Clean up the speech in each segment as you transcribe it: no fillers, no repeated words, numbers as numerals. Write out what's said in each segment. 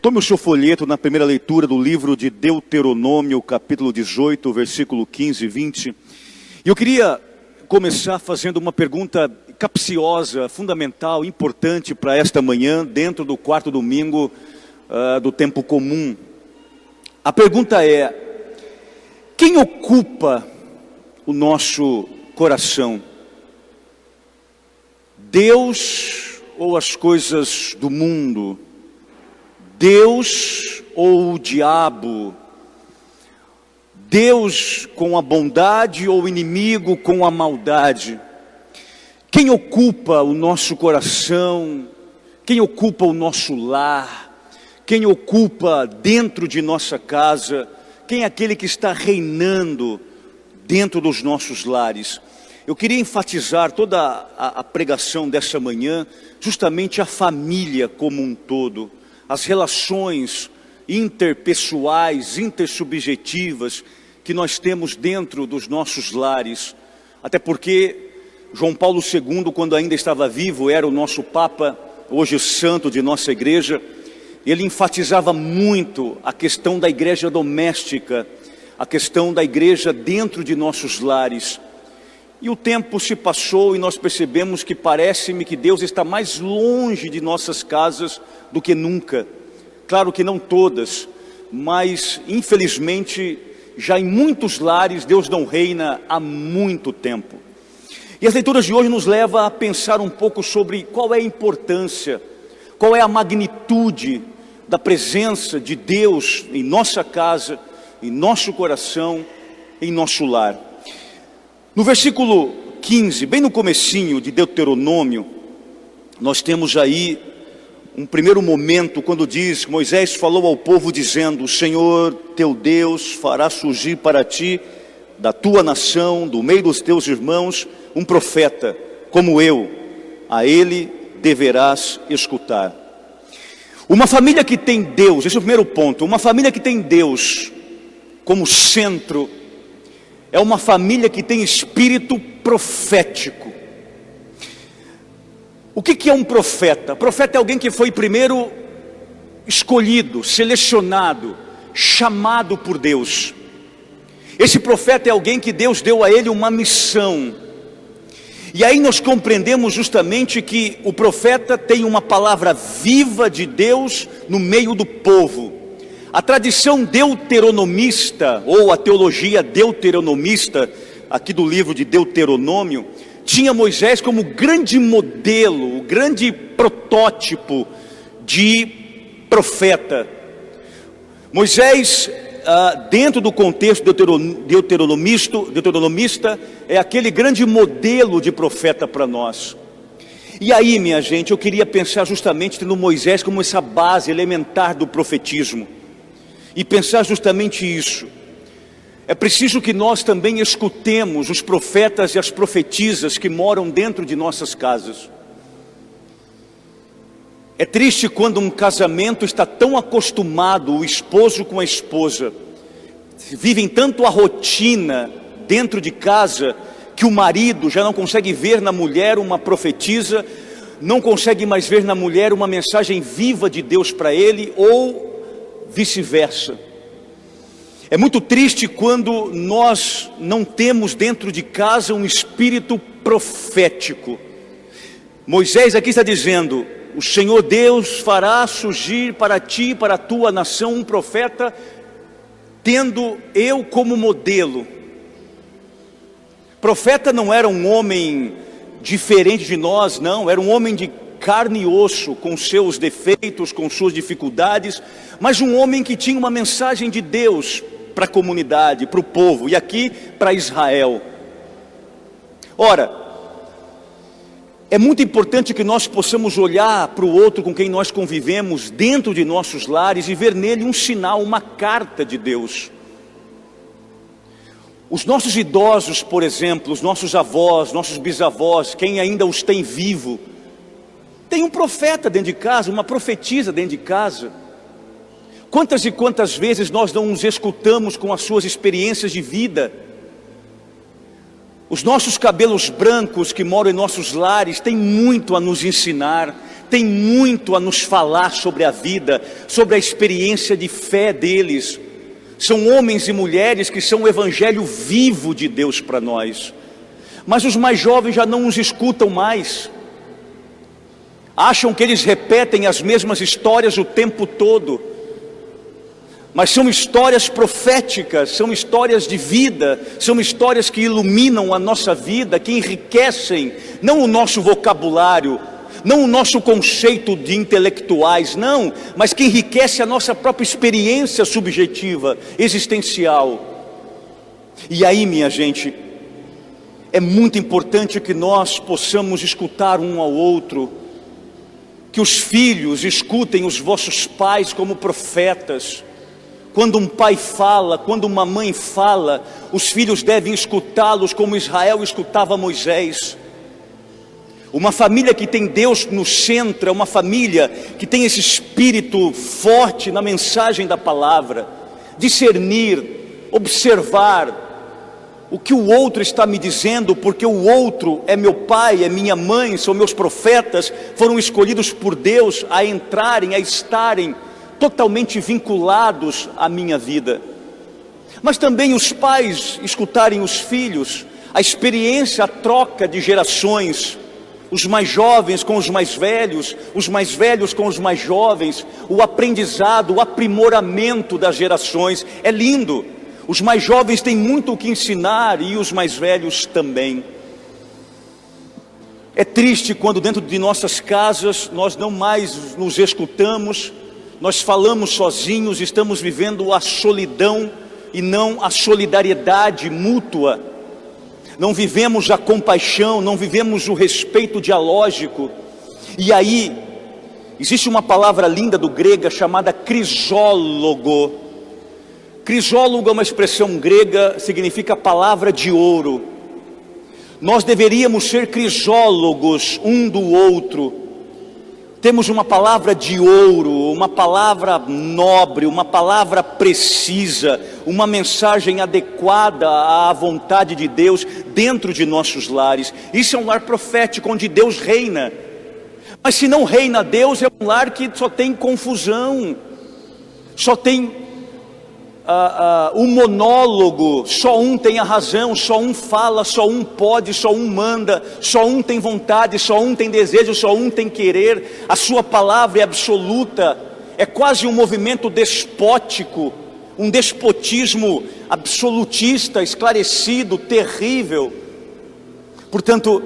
Tome o seu folheto na primeira leitura do livro de Deuteronômio, capítulo 18, versículo 15 e 20. E eu queria começar fazendo uma pergunta capciosa, fundamental, importante para esta manhã, dentro do quarto domingo do tempo comum. A pergunta é: quem ocupa o nosso coração? Deus ou as coisas do mundo? Deus ou o diabo? Deus com a bondade ou o inimigo com a maldade? Quem ocupa o nosso coração? Quem ocupa o nosso lar? Quem ocupa dentro de nossa casa? Quem é aquele que está reinando dentro dos nossos lares? Eu queria enfatizar toda a pregação dessa manhã, justamente a família como um todo. As relações interpessoais, intersubjetivas que nós temos dentro dos nossos lares. Até porque João Paulo II, quando ainda estava vivo, era o nosso Papa, hoje santo de nossa igreja. Ele enfatizava muito a questão da igreja doméstica, a questão da igreja dentro de nossos lares. E o tempo se passou e nós percebemos que parece-me que Deus está mais longe de nossas casas do que nunca. Claro que não todas, mas infelizmente já em muitos lares Deus não reina há muito tempo. E as leituras de hoje nos levam a pensar um pouco sobre qual é a importância, qual é a magnitude da presença de Deus em nossa casa, em nosso coração, em nosso lar. No versículo 15, bem no comecinho de Deuteronômio, nós temos aí um primeiro momento quando diz: Moisés falou ao povo dizendo: o Senhor teu Deus fará surgir para ti, da tua nação, do meio dos teus irmãos, um profeta, como eu, a ele deverás escutar. Uma família que tem Deus, esse é o primeiro ponto, uma família que tem Deus como centro, é uma família que tem espírito profético. O que é um profeta? Profeta é alguém que foi primeiro escolhido, selecionado, chamado por Deus. Esse profeta é alguém que Deus deu a ele uma missão. E aí nós compreendemos justamente que o profeta tem uma palavra viva de Deus no meio do povo. A tradição deuteronomista, ou a teologia deuteronomista, aqui do livro de Deuteronômio, tinha Moisés como grande modelo, o grande protótipo de profeta. Moisés, dentro do contexto deuteronomista, é aquele grande modelo de profeta para nós. E aí, minha gente, eu queria pensar justamente no Moisés como essa base elementar do profetismo. E pensar justamente isso. É preciso que nós também escutemos os profetas e as profetisas que moram dentro de nossas casas. É triste quando um casamento está tão acostumado, o esposo com a esposa, vivem tanto a rotina dentro de casa, que o marido já não consegue ver na mulher uma profetisa, não consegue mais ver na mulher uma mensagem viva de Deus para ele, ou vice-versa. É muito triste quando nós não temos dentro de casa um espírito profético. Moisés aqui está dizendo: o Senhor Deus fará surgir para ti e para a tua nação um profeta, tendo eu como modelo. Profeta não era um homem diferente de nós, não, era um homem de carne e osso, com seus defeitos, com suas dificuldades, mas um homem que tinha uma mensagem de Deus para a comunidade, para o povo, e aqui para Israel. Ora, é muito importante que nós possamos olhar para o outro com quem nós convivemos dentro de nossos lares e ver nele um sinal, uma carta de Deus. Os nossos idosos, por exemplo, os nossos avós, nossos bisavós, quem ainda os tem vivo, tem um profeta dentro de casa, uma profetisa dentro de casa. Quantas e quantas vezes nós não nos escutamos com as suas experiências de vida? Os nossos cabelos brancos que moram em nossos lares têm muito a nos ensinar, tem muito a nos falar sobre a vida, sobre a experiência de fé deles. São homens e mulheres que são o evangelho vivo de Deus para nós. Mas os mais jovens já não os escutam mais. Acham que eles repetem as mesmas histórias o tempo todo. Mas são histórias proféticas, são histórias de vida, são histórias que iluminam a nossa vida, que enriquecem, não o nosso vocabulário, não o nosso conceito de intelectuais, não, mas que enriquece a nossa própria experiência subjetiva, existencial. E aí, minha gente, é muito importante que nós possamos escutar um ao outro, que os filhos escutem os vossos pais como profetas. Quando um pai fala, quando uma mãe fala, os filhos devem escutá-los como Israel escutava Moisés. Uma família que tem Deus no centro, é uma família que tem esse espírito forte na mensagem da palavra. Discernir, observar o que o outro está me dizendo, porque o outro é meu pai, é minha mãe, são meus profetas, foram escolhidos por Deus a entrarem, a estarem totalmente vinculados à minha vida. Mas também os pais escutarem os filhos, a experiência, a troca de gerações, os mais jovens com os mais velhos com os mais jovens, o aprendizado, o aprimoramento das gerações, é lindo. Os mais jovens têm muito o que ensinar e os mais velhos também. É triste quando dentro de nossas casas nós não mais nos escutamos, nós falamos sozinhos, estamos vivendo a solidão e não a solidariedade mútua. Não vivemos a compaixão, não vivemos o respeito dialógico. E aí, existe uma palavra linda do grego chamada crisólogo. Crisólogo é uma expressão grega, significa palavra de ouro. Nós deveríamos ser crisólogos um do outro. Temos uma palavra de ouro, uma palavra nobre, uma palavra precisa, uma mensagem adequada à vontade de Deus dentro de nossos lares. Isso é um lar profético onde Deus reina. Mas se não reina Deus, é um lar que só tem confusão, só tem um monólogo, só um tem a razão, só um fala, só um pode, só um manda, só um tem vontade, só um tem desejo, só um tem querer. A sua palavra é absoluta, é quase um movimento despótico, um despotismo absolutista, esclarecido, terrível. Portanto,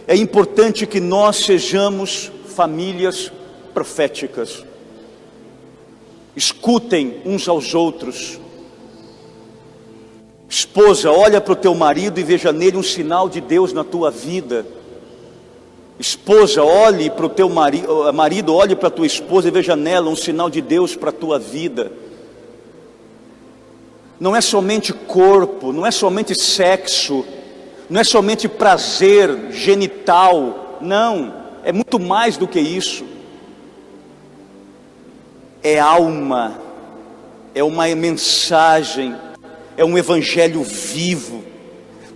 é importante que nós sejamos famílias proféticas. Escutem uns aos outros. Esposa, olha para o teu marido e veja nele um sinal de Deus na tua vida. Esposa, olhe para o teu marido, olhe para a tua esposa e veja nela um sinal de Deus para a tua vida. Não é somente corpo, não é somente sexo, não é somente prazer genital, não, é muito mais do que isso. É alma, é uma mensagem, é um evangelho vivo.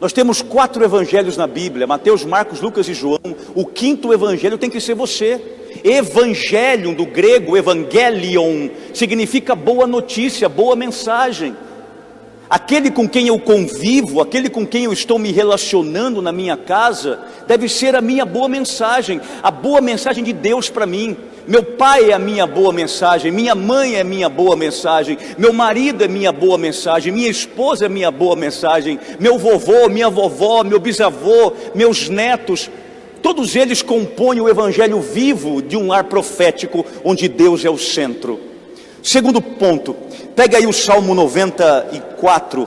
Nós temos 4 evangelhos na Bíblia, Mateus, Marcos, Lucas e João. O 5º evangelho tem que ser você. Evangelium, do grego, evangelion, significa boa notícia, boa mensagem. Aquele com quem eu convivo, aquele com quem eu estou me relacionando na minha casa, deve ser a minha boa mensagem, a boa mensagem de Deus para mim. Meu pai é a minha boa mensagem, minha mãe é a minha boa mensagem, meu marido é minha boa mensagem, minha esposa é minha boa mensagem, meu vovô, minha vovó, meu bisavô, meus netos, todos eles compõem o evangelho vivo de um lar profético onde Deus é o centro. Segundo ponto, pega aí o Salmo 94,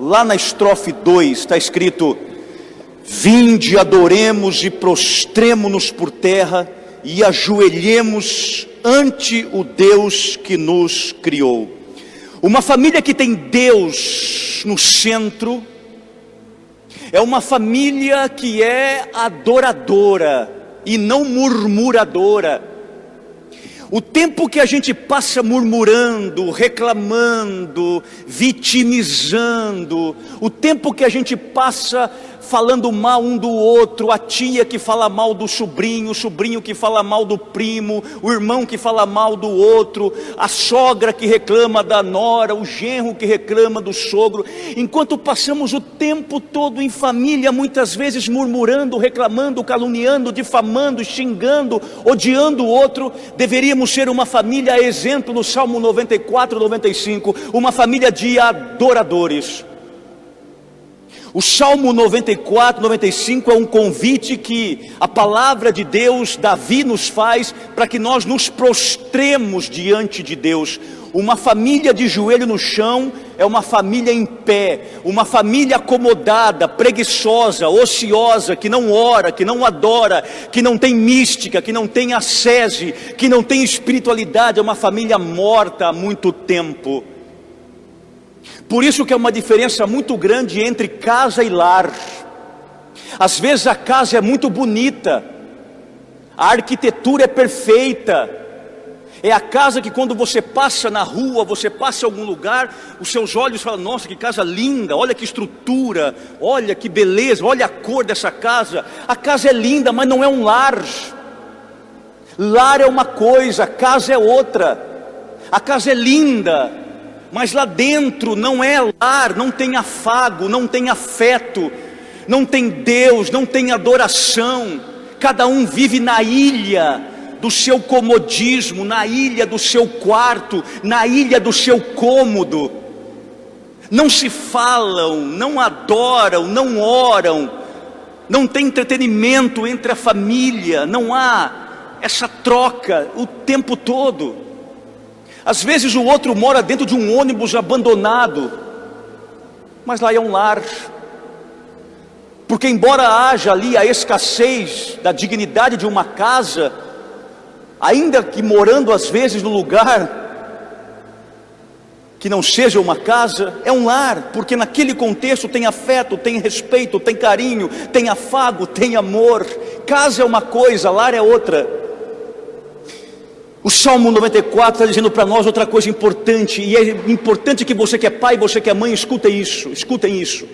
lá na estrofe 2 está escrito: vinde, adoremos e prostremo-nos por terra e ajoelhemos ante o Deus que nos criou. Uma família que tem Deus no centro é uma família que é adoradora e não murmuradora. O tempo que a gente passa murmurando, reclamando, vitimizando, o tempo que a gente passa falando mal um do outro, a tia que fala mal do sobrinho, o sobrinho que fala mal do primo, o irmão que fala mal do outro, a sogra que reclama da nora, o genro que reclama do sogro, enquanto passamos o tempo todo em família, muitas vezes murmurando, reclamando, caluniando, difamando, xingando, odiando o outro. Deveríamos ser uma família exemplo no Salmo 94, 95, uma família de adoradores. O Salmo 94, 95 é um convite que a palavra de Deus, Davi nos faz para que nós nos prostremos diante de Deus. Uma família de joelho no chão é uma família em pé, uma família acomodada, preguiçosa, ociosa, que não ora, que não adora, que não tem mística, que não tem ascese, que não tem espiritualidade, é uma família morta há muito tempo. Por isso que é uma diferença muito grande entre casa e lar. Às vezes a casa é muito bonita, a arquitetura é perfeita, é a casa que quando você passa na rua, você passa em algum lugar, os seus olhos falam: nossa, que casa linda, olha que estrutura, olha que beleza, olha a cor dessa casa. A casa é linda, mas não é um lar. Lar é uma coisa, casa é outra. A casa é linda, mas lá dentro não é lar, não tem afago, não tem afeto, não tem Deus, não tem adoração. Cada um vive na ilha do seu comodismo, na ilha do seu quarto, na ilha do seu cômodo. Não se falam, não adoram, não oram, não tem entretenimento entre a família, não há essa troca o tempo todo. Às vezes o outro mora dentro de um ônibus abandonado, mas lá é um lar. Porque embora haja ali a escassez da dignidade de uma casa, ainda que morando às vezes no lugar que não seja uma casa, é um lar, porque naquele contexto tem afeto, tem respeito, tem carinho, tem afago, tem amor. Casa é uma coisa, lar é outra. O Salmo 94 está dizendo para nós outra coisa importante, e é importante que você que é pai, você que é mãe, escutem isso.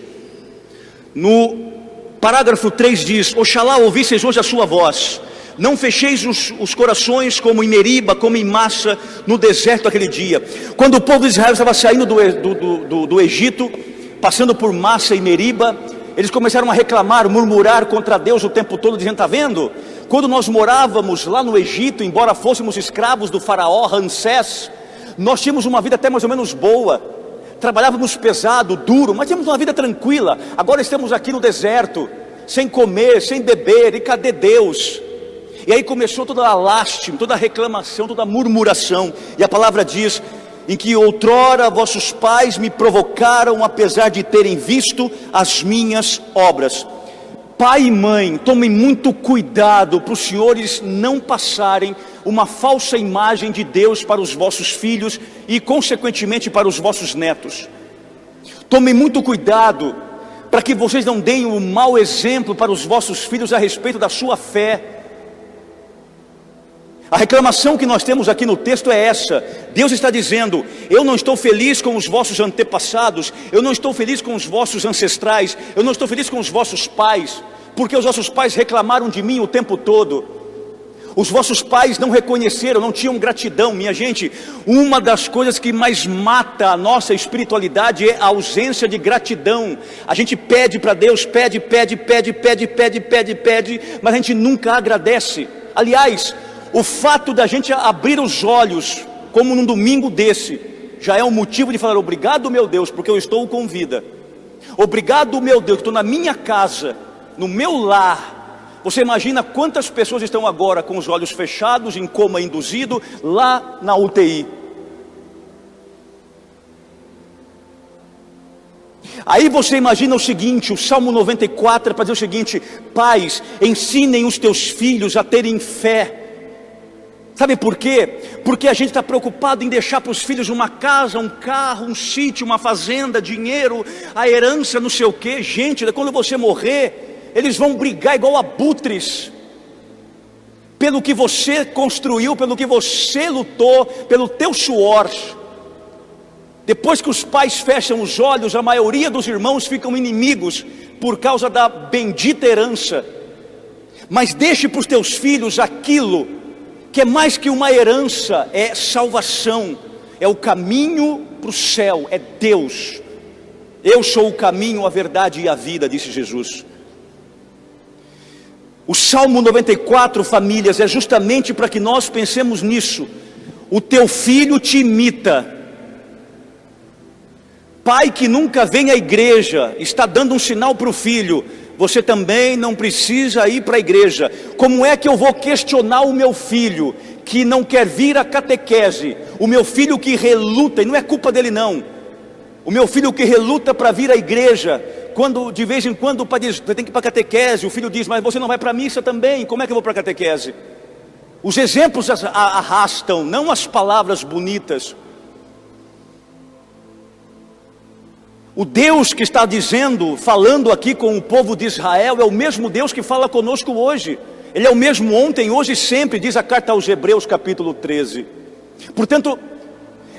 No parágrafo 3 diz: Oxalá ouvisseis hoje a sua voz, não fecheis os corações como em Meriba, como em Massa, no deserto aquele dia. Quando o povo de Israel estava saindo do Egito, passando por Massa e Meriba, eles começaram a reclamar, murmurar contra Deus o tempo todo, dizendo: está vendo? Quando nós morávamos lá no Egito, embora fôssemos escravos do faraó Ramsés, nós tínhamos uma vida até mais ou menos boa, trabalhávamos pesado, duro, mas tínhamos uma vida tranquila. Agora estamos aqui no deserto, sem comer, sem beber, e cadê Deus? E aí começou toda a lástima, toda a reclamação, toda a murmuração. E a palavra diz: em que outrora vossos pais me provocaram, apesar de terem visto as minhas obras. Pai e mãe, tomem muito cuidado para os senhores não passarem uma falsa imagem de Deus para os vossos filhos e consequentemente para os vossos netos. Tomem muito cuidado para que vocês não deem um mau exemplo para os vossos filhos a respeito da sua fé. A reclamação que nós temos aqui no texto é essa: Deus está dizendo: eu não estou feliz com os vossos antepassados, eu não estou feliz com os vossos ancestrais, eu não estou feliz com os vossos pais, porque os vossos pais reclamaram de mim o tempo todo. Os vossos pais não reconheceram, não tinham gratidão. Minha gente, uma das coisas que mais mata a nossa espiritualidade é a ausência de gratidão. A gente pede para Deus, pede, mas a gente nunca agradece. Aliás, o fato da gente abrir os olhos, como num domingo desse, já é um motivo de falar: obrigado, meu Deus, porque eu estou com vida. Obrigado, meu Deus, que estou na minha casa, no meu lar. Você imagina quantas pessoas estão agora com os olhos fechados, em coma induzido, lá na UTI. Aí você imagina o seguinte: o Salmo 94 é para dizer o seguinte: pais, ensinem os teus filhos a terem fé. Sabe por quê? Porque a gente está preocupado em deixar para os filhos uma casa, um carro, um sítio, uma fazenda, dinheiro, a herança, não sei o quê. Gente, quando você morrer, eles vão brigar igual abutres pelo que você construiu, pelo que você lutou, pelo teu suor. Depois que os pais fecham os olhos, a maioria dos irmãos ficam inimigos, por causa da bendita herança, mas deixe para os teus filhos aquilo que é mais que uma herança, é salvação, é o caminho para o céu, é Deus. Eu sou o caminho, a verdade e a vida, disse Jesus. O Salmo 94, famílias, é justamente para que nós pensemos nisso. O teu filho te imita. Pai que nunca vem à igreja, está dando um sinal para o filho: você também não precisa ir para a igreja. Como é que eu vou questionar o meu filho que não quer vir à catequese? O meu filho que reluta, e não é culpa dele não, o meu filho que reluta para vir à igreja, quando de vez em quando o pai diz, você tem que ir para a catequese, o filho diz, mas você não vai para a missa também, como é que eu vou para a catequese? Os exemplos arrastam, não as palavras bonitas. O Deus que está dizendo, falando aqui com o povo de Israel, é o mesmo Deus que fala conosco hoje. Ele é o mesmo ontem, hoje e sempre, diz a carta aos Hebreus capítulo 13. Portanto,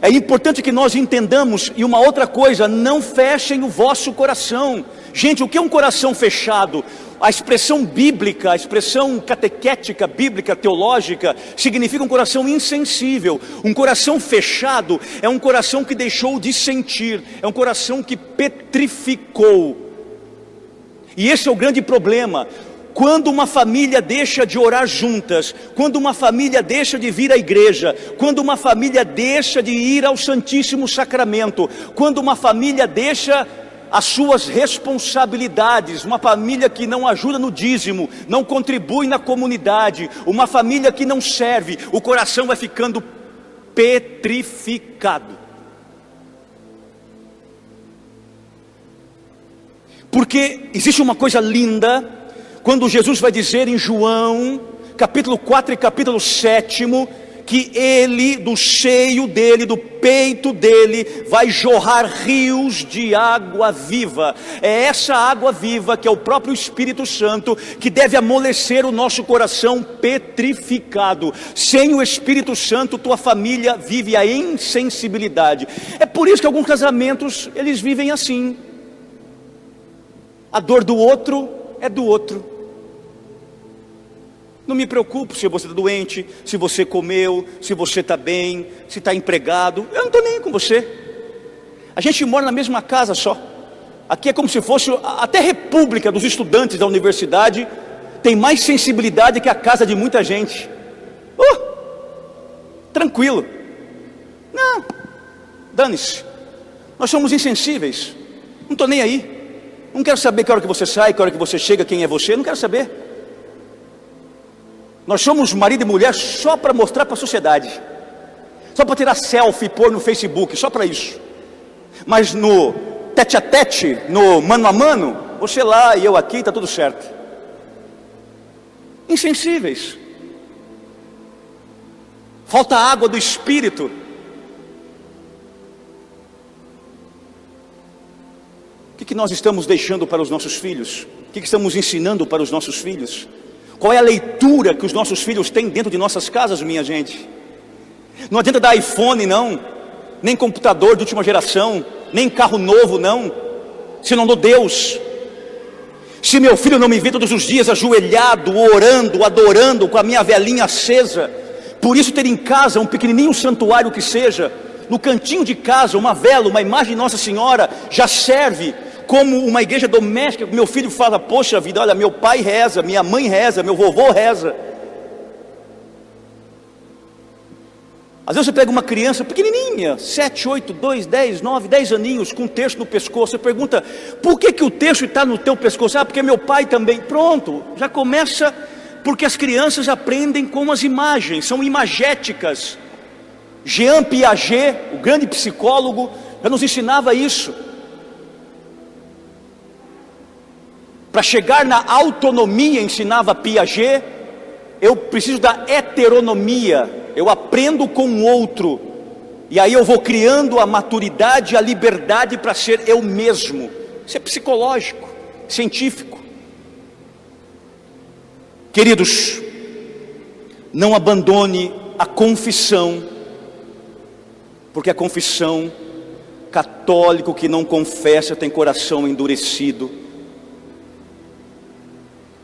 é importante que nós entendamos, e uma outra coisa, não fechem o vosso coração. Gente, o que é um coração fechado? A expressão bíblica, a expressão catequética, bíblica, teológica, significa um coração insensível. Um coração fechado é um coração que deixou de sentir, é um coração que petrificou. E esse é o grande problema. Quando uma família deixa de orar juntas, quando uma família deixa de vir à igreja, quando uma família deixa de ir ao Santíssimo Sacramento, quando uma família deixa as suas responsabilidades, uma família que não ajuda no dízimo, não contribui na comunidade, uma família que não serve, o coração vai ficando petrificado. Porque existe uma coisa linda, quando Jesus vai dizer em João, capítulo 4 e capítulo 7, que ele, do seio dele, do peito dele, vai jorrar rios de água viva. É essa água viva, que é o próprio Espírito Santo, que deve amolecer o nosso coração petrificado. Sem o Espírito Santo, tua família vive a insensibilidade. É por isso que alguns casamentos, eles vivem assim. A dor do outro é do outro. Não me preocupo se você está doente, se você comeu, se você está bem, se está empregado. Eu não estou nem com você. A gente mora na mesma casa só. Aqui é como se fosse até a república dos estudantes da universidade. Tem mais sensibilidade que a casa de muita gente. Tranquilo. Não, dane-se. Nós somos insensíveis. Não estou nem aí. Não quero saber que hora que você sai, que hora que você chega, quem é você. Não quero saber. Nós somos marido e mulher só para mostrar para a sociedade, só para tirar selfie e pôr no Facebook, só para isso. Mas no tete a tete, no mano a mano, você lá e eu aqui, está tudo certo. Insensíveis. Falta a água do Espírito. O que nós estamos deixando para os nossos filhos? O que estamos ensinando para os nossos filhos? Qual é a leitura que os nossos filhos têm dentro de nossas casas, minha gente? Não adianta dar iPhone não, nem computador de última geração, nem carro novo não, se não dou Deus. Se meu filho não me vê todos os dias ajoelhado, orando, adorando, com a minha velinha acesa, por isso ter em casa um pequenininho santuário que seja, no cantinho de casa, uma vela, uma imagem de Nossa Senhora, já serve como uma igreja doméstica. Meu filho fala, poxa vida, olha, meu pai reza, minha mãe reza, meu vovô reza. Às vezes você pega uma criança pequenininha, 7, 8, 2, 10, 9, 10 aninhos, com um terço no pescoço, você pergunta, por que o terço está no teu pescoço? Porque meu pai também. Pronto, já começa, porque as crianças aprendem com as imagens, são imagéticas. Jean Piaget, o grande psicólogo, já nos ensinava isso. Para chegar na autonomia, ensinava Piaget, eu preciso da heteronomia. Eu aprendo com o outro, e aí eu vou criando a maturidade, a liberdade para ser eu mesmo. Isso é psicológico, científico. Queridos, não abandone a confissão, porque a confissão, católico que não confessa tem coração endurecido.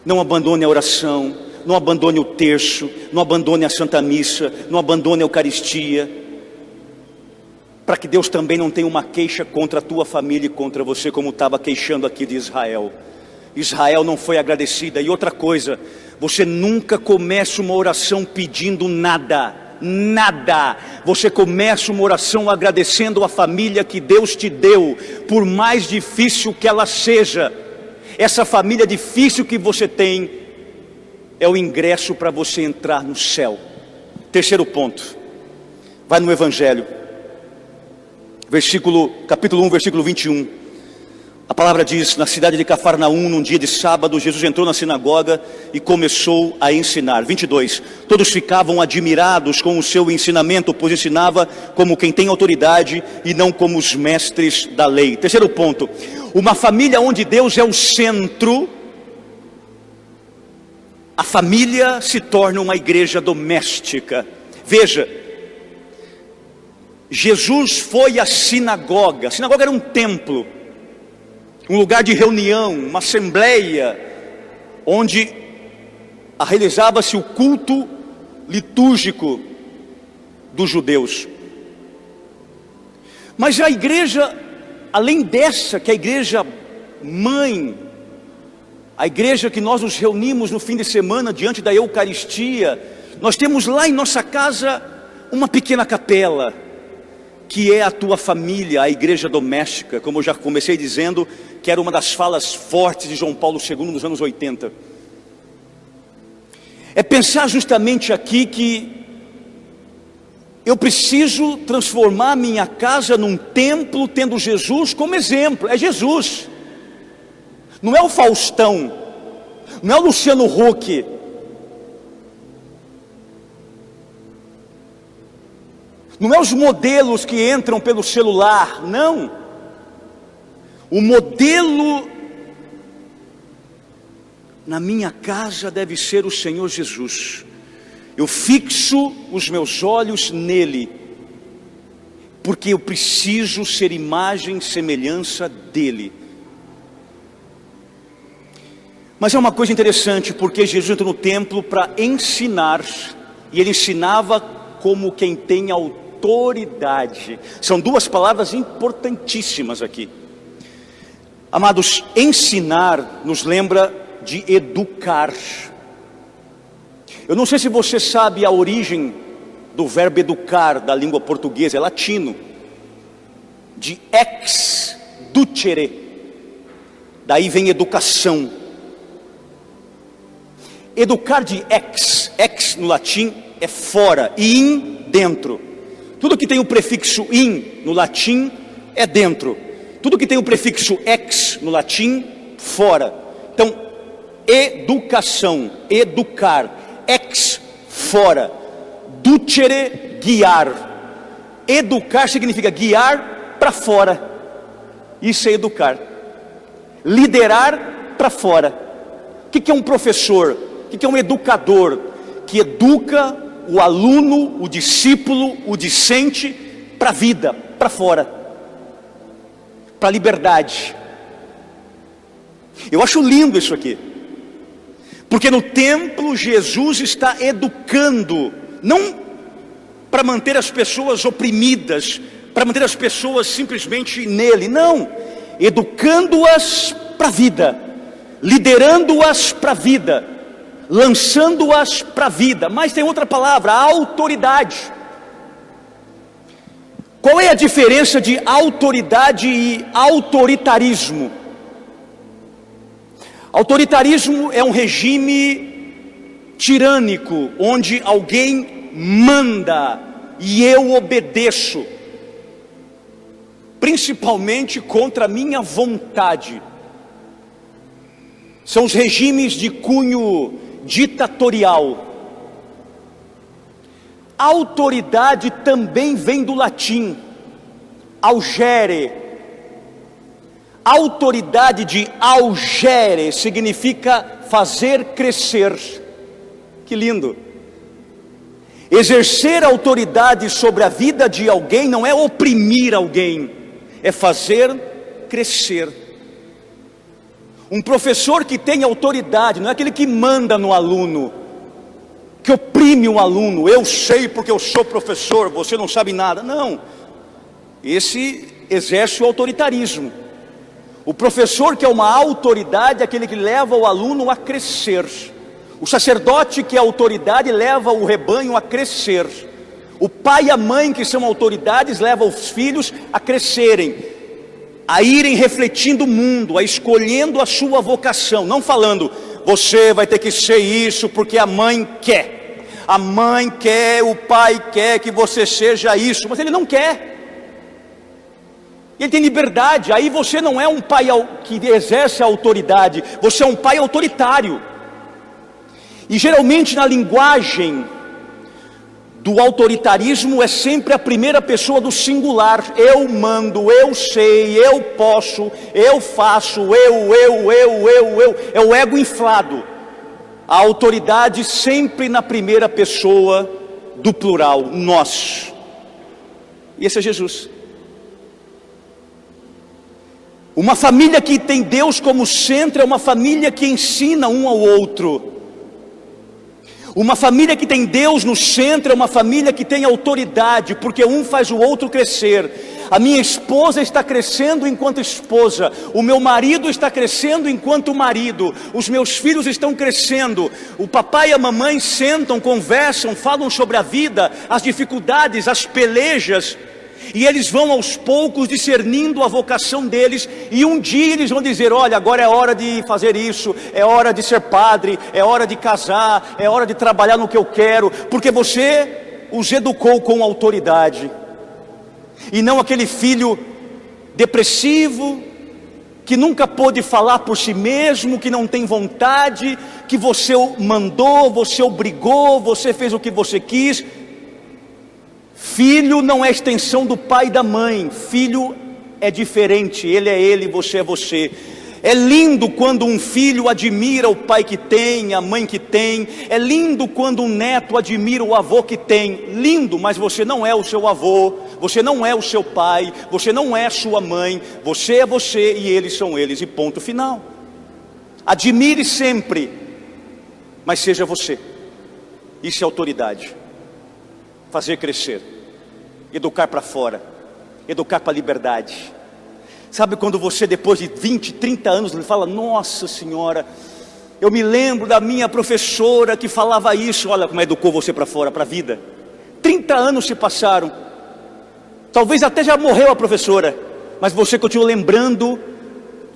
Não abandone a oração, não abandone o terço, não abandone a Santa Missa, não abandone a Eucaristia, para que Deus também não tenha uma queixa contra a tua família e contra você, como estava queixando aqui de Israel. Israel não foi agradecida. E outra coisa, você nunca começa uma oração pedindo nada, nada. Você começa uma oração agradecendo a família que Deus te deu, por mais difícil que ela seja. Essa família difícil que você tem é o ingresso para você entrar no céu. Terceiro ponto, vai no Evangelho, capítulo 1, versículo 21. A palavra diz: na cidade de Cafarnaum, num dia de sábado, Jesus entrou na sinagoga e começou a ensinar. 22, todos ficavam admirados com o seu ensinamento, pois ensinava como quem tem autoridade e não como os mestres da lei. Terceiro ponto, uma família onde Deus é o centro, a família se torna uma igreja doméstica. Veja, Jesus foi à sinagoga. A sinagoga era um templo, um lugar de reunião, uma assembleia, onde realizava-se o culto litúrgico dos judeus. Mas a igreja, além dessa, que é a igreja mãe, a igreja que nós nos reunimos no fim de semana diante da Eucaristia, nós temos lá em nossa casa uma pequena capela, que é a tua família, a igreja doméstica, como eu já comecei dizendo, que era uma das falas fortes de João Paulo II nos anos 80. É pensar justamente aqui que eu preciso transformar minha casa num templo, tendo Jesus como exemplo. É Jesus, não é o Faustão, não é o Luciano Huck, não é os modelos que entram pelo celular, não. O modelo na minha casa deve ser o Senhor Jesus. Eu fixo os meus olhos nele, porque eu preciso ser imagem e semelhança dele. Mas é uma coisa interessante, porque Jesus entrou no templo para ensinar, e ele ensinava como quem tem autoridade. São duas palavras importantíssimas aqui. Amados, ensinar nos lembra de educar. Eu não sei se você sabe a origem do verbo educar da língua portuguesa, é latino, de ex ducere, daí vem educação. Educar de ex no latim é fora, e in, dentro. Tudo que tem o prefixo in no latim é dentro. Tudo que tem o prefixo ex no latim, fora. Então, educação, educar, ex, fora. Ducere, guiar. Educar significa guiar para fora. Isso é educar. Liderar para fora. O que é um professor? O que é um educador? Que educa o aluno, o discípulo, o discente para a vida, para fora, para a liberdade. Eu acho lindo isso aqui, porque no templo Jesus está educando, não para manter as pessoas oprimidas, para manter as pessoas simplesmente nele, não, educando-as para a vida, liderando-as para a vida, lançando-as para a vida. Mas tem outra palavra, autoridade. Qual é a diferença de autoridade e autoritarismo? Autoritarismo é um regime tirânico, onde alguém manda e eu obedeço, principalmente contra a minha vontade. São os regimes de cunho ditatorial. Autoridade também vem do latim, augere. Autoridade de augere significa fazer crescer. Que lindo! Exercer autoridade sobre a vida de alguém não é oprimir alguém, é fazer crescer. Um professor que tem autoridade, não é aquele que manda no aluno, que oprime o aluno. Eu sei porque eu sou professor, você não sabe nada. Não, esse exerce o autoritarismo. O professor que é uma autoridade é aquele que leva o aluno a crescer. O sacerdote que é autoridade leva o rebanho a crescer. O pai e a mãe que são autoridades levam os filhos a crescerem, a irem refletindo o mundo, a escolhendo a sua vocação, não falando, você vai ter que ser isso porque a mãe quer. A mãe quer, o pai quer que você seja isso, mas ele não quer. Ele tem liberdade. Aí você não é um pai que exerce a autoridade, você é um pai autoritário. E geralmente na linguagem do autoritarismo é sempre a primeira pessoa do singular. Eu mando, eu sei, eu posso, eu faço, eu. É o ego inflado. A autoridade sempre na primeira pessoa do plural, nós. E esse é Jesus. Uma família que tem Deus como centro é uma família que ensina um ao outro. Uma família que tem Deus no centro é uma família que tem autoridade, porque um faz o outro crescer. A minha esposa está crescendo enquanto esposa, o meu marido está crescendo enquanto marido, os meus filhos estão crescendo. O papai e a mamãe sentam, conversam, falam sobre a vida, as dificuldades, as pelejas, e eles vão aos poucos discernindo a vocação deles, e um dia eles vão dizer, olha, agora é hora de fazer isso, é hora de ser padre, é hora de casar, é hora de trabalhar no que eu quero, porque você os educou com autoridade, e não aquele filho depressivo, que nunca pôde falar por si mesmo, que não tem vontade, que você mandou, você obrigou, você fez o que você quis. Filho não é extensão do pai e da mãe, filho é diferente, ele é ele, você é você. É lindo quando um filho admira o pai que tem, a mãe que tem. É lindo quando um neto admira o avô que tem. Lindo, mas você não é o seu avô, você não é o seu pai, você não é sua mãe. Você é você e eles são eles, e ponto final. Admire sempre, mas seja você. Isso é autoridade. Fazer crescer, educar para fora, educar para a liberdade. Sabe quando você depois de 20, 30 anos fala, nossa senhora, eu me lembro da minha professora que falava isso. Olha como educou você para fora, para a vida. 30 anos se passaram, talvez até já morreu a professora, mas você continua lembrando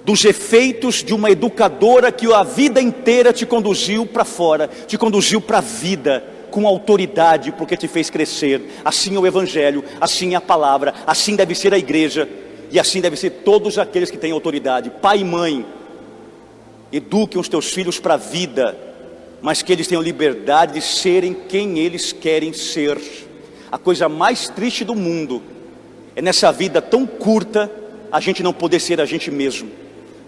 dos efeitos de uma educadora que a vida inteira te conduziu para fora, te conduziu para a vida, com autoridade, porque te fez crescer. Assim é o Evangelho, assim é a palavra, assim deve ser a igreja, e assim deve ser todos aqueles que têm autoridade. Pai e mãe, eduquem os teus filhos para a vida, mas que eles tenham liberdade de serem quem eles querem ser. A coisa mais triste do mundo é nessa vida tão curta, a gente não poder ser a gente mesmo,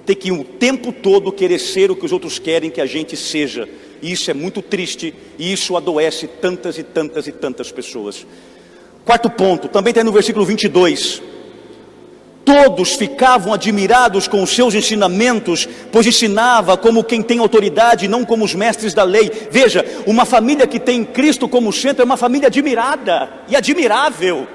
ter que o tempo todo querer ser o que os outros querem que a gente seja. E isso é muito triste, e isso adoece tantas e tantas e tantas pessoas. Quarto ponto, também está no versículo 22. Todos ficavam admirados com os seus ensinamentos, pois ensinava como quem tem autoridade, não como os mestres da lei. Veja, uma família que tem Cristo como centro é uma família admirada e admirável.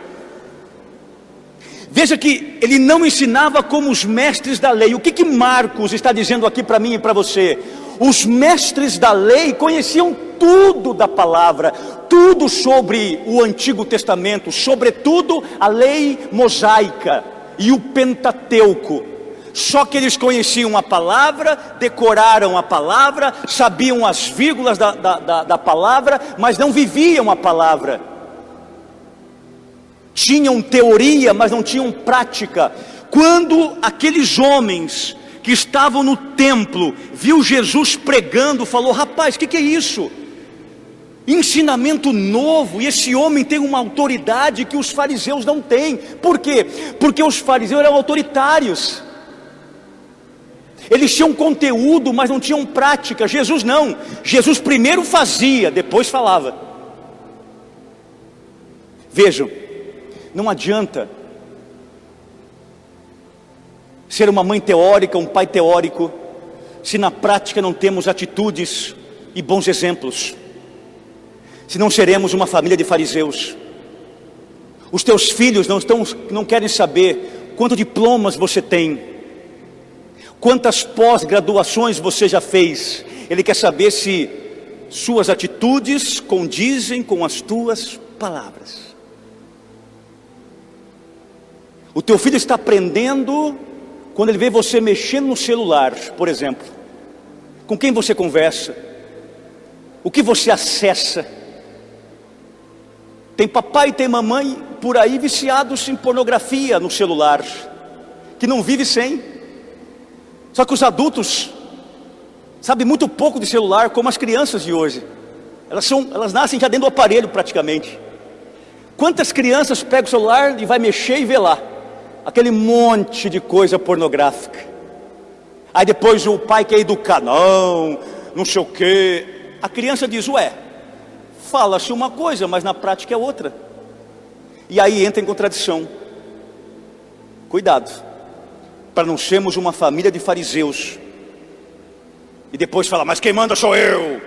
Veja que ele não ensinava como os mestres da lei. O que Marcos está dizendo aqui para mim e para você? Os mestres da lei conheciam tudo da palavra, tudo sobre o Antigo Testamento, sobretudo a lei mosaica e o Pentateuco. Só que eles conheciam a palavra, decoraram a palavra, sabiam as vírgulas da palavra, mas não viviam a palavra. Tinham teoria, mas não tinham prática. Quando aqueles homens que estavam no templo viu Jesus pregando, falou, rapaz, o que é isso? Ensinamento novo, e esse homem tem uma autoridade que os fariseus não têm. Por quê? Porque os fariseus eram autoritários. Eles tinham conteúdo, mas não tinham prática. Jesus não. Jesus primeiro fazia, depois falava. Vejam, não adianta ser uma mãe teórica, um pai teórico, se na prática não temos atitudes e bons exemplos, se não seremos uma família de fariseus. Os teus filhos não querem saber quantos diplomas você tem, quantas pós-graduações você já fez. Ele quer saber se suas atitudes condizem com as tuas palavras. O teu filho está aprendendo quando ele vê você mexendo no celular, por exemplo. Com quem você conversa? O que você acessa? Tem papai e tem mamãe por aí viciados em pornografia no celular, que não vive sem. Só que os adultos sabem muito pouco de celular, como as crianças de hoje. Elas nascem já dentro do aparelho praticamente. Quantas crianças pegam o celular e vai mexer e vê lá aquele monte de coisa pornográfica? Aí depois o pai quer educar, não sei o quê. A criança diz, fala-se uma coisa, mas na prática é outra. E aí entra em contradição. Cuidado, para não sermos uma família de fariseus. E depois fala, mas quem manda sou eu.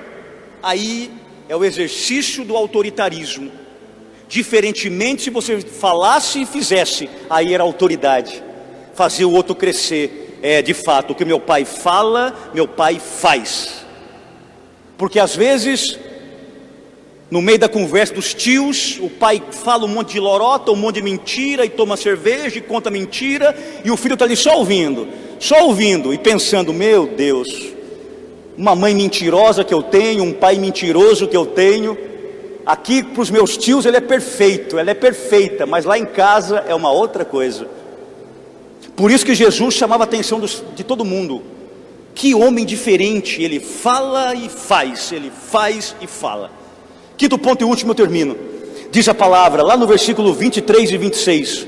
Aí é o exercício do autoritarismo. Diferentemente, se você falasse e fizesse, aí era autoridade. Fazer o outro crescer. De fato, o que meu pai fala, meu pai faz. Porque às vezes, no meio da conversa dos tios, o pai fala um monte de lorota, um monte de mentira, e toma cerveja, e conta mentira, e o filho está ali só ouvindo, e pensando, meu Deus, uma mãe mentirosa que eu tenho, um pai mentiroso que eu tenho. Aqui para os meus tios ele é perfeito, ela é perfeita, mas lá em casa é uma outra coisa. Por isso que Jesus chamava a atenção de todo mundo. Que homem diferente, ele fala e faz, ele faz e fala. Quinto ponto e último, eu termino. Diz a palavra, lá no versículo 23 e 26.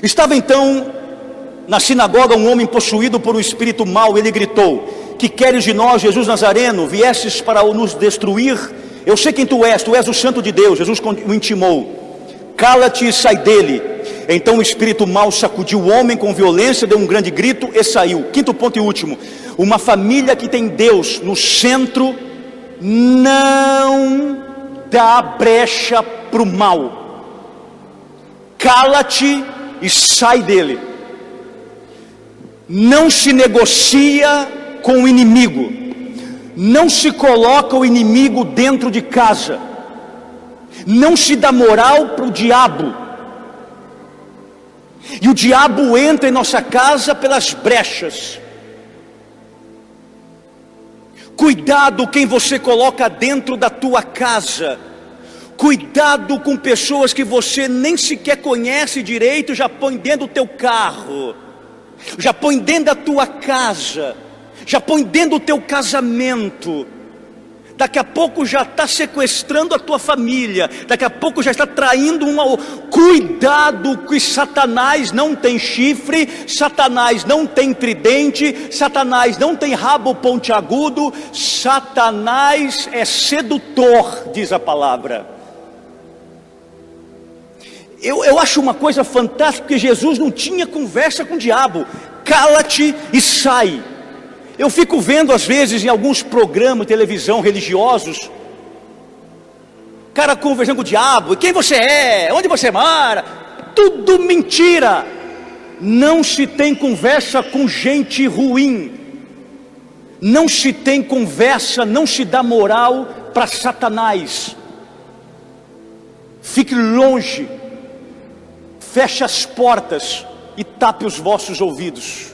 Estava então na sinagoga um homem possuído por um espírito mau. Ele gritou, que queres de nós, Jesus Nazareno? Viestes para nos destruir? Eu sei quem tu és o santo de Deus. Jesus o intimou, cala-te e sai dele. Então o espírito mau sacudiu o homem com violência, deu um grande grito e saiu. Quinto ponto e último, uma família que tem Deus no centro não dá brecha para o mal. Cala-te e sai dele. Não se negocia com o inimigo. Não se coloca o inimigo dentro de casa. Não se dá moral para o diabo. E o diabo entra em nossa casa pelas brechas. Cuidado quem você coloca dentro da tua casa. Cuidado com pessoas que você nem sequer conhece direito, já põe dentro do teu carro, já põe dentro da tua casa, já põe dentro do teu casamento. Daqui a pouco já está sequestrando a tua família, daqui a pouco já está traindo um ao outro. Cuidado, que Satanás não tem chifre, Satanás não tem tridente, Satanás não tem rabo pontiagudo, Satanás é sedutor, diz a palavra. Eu acho uma coisa fantástica, porque Jesus não tinha conversa com o diabo. Cala-te e sai. Eu fico vendo às vezes em alguns programas de televisão religiosos, cara conversando com o diabo, e quem você é, onde você mora, tudo mentira. Não se tem conversa com gente ruim, não se tem conversa, não se dá moral para Satanás. Fique longe, feche as portas e tape os vossos ouvidos.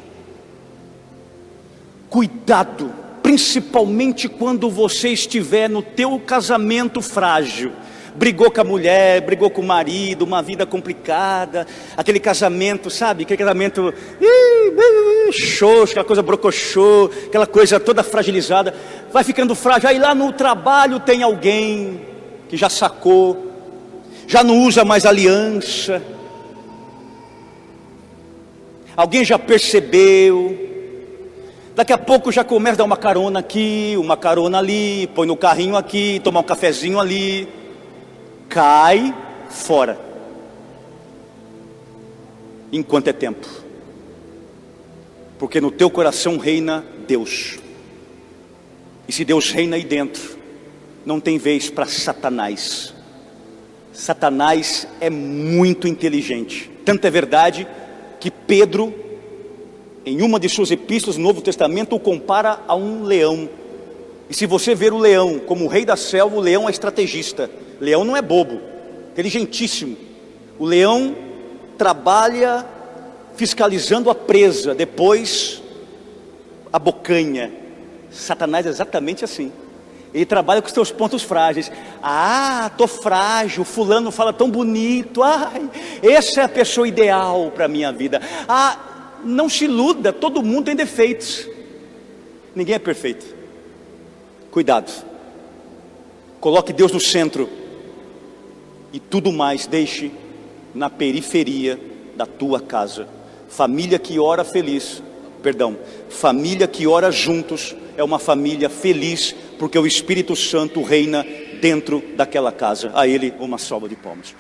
Cuidado, principalmente quando você estiver no teu casamento frágil. Brigou com a mulher, brigou com o marido, uma vida complicada, aquele casamento, sabe, aquele casamento xoxo, aquela coisa brocochô, aquela coisa toda fragilizada, vai ficando frágil. Aí lá no trabalho tem alguém que já sacou, já não usa mais aliança, alguém já percebeu. Daqui a pouco já começa a dar uma carona aqui, uma carona ali, põe no carrinho aqui, toma um cafezinho ali. Cai fora. Enquanto é tempo. Porque no teu coração reina Deus. E se Deus reina aí dentro, não tem vez para Satanás. Satanás é muito inteligente. Tanto é verdade que Pedro, em uma de suas epístolas no Novo Testamento, o compara a um leão. E se você ver o leão como o rei da selva, o leão é estrategista. O leão não é bobo, inteligentíssimo. O leão trabalha fiscalizando a presa, depois abocanha. Satanás é exatamente assim. Ele trabalha com os teus pontos frágeis. Tô frágil, fulano fala tão bonito. Essa é a pessoa ideal para a minha vida. Não se iluda, todo mundo tem defeitos. Ninguém é perfeito. Cuidado. Coloque Deus no centro. E tudo mais deixe na periferia da tua casa. Família que ora família que ora juntos é uma família feliz, porque o Espírito Santo reina dentro daquela casa. A Ele uma salva de palmas.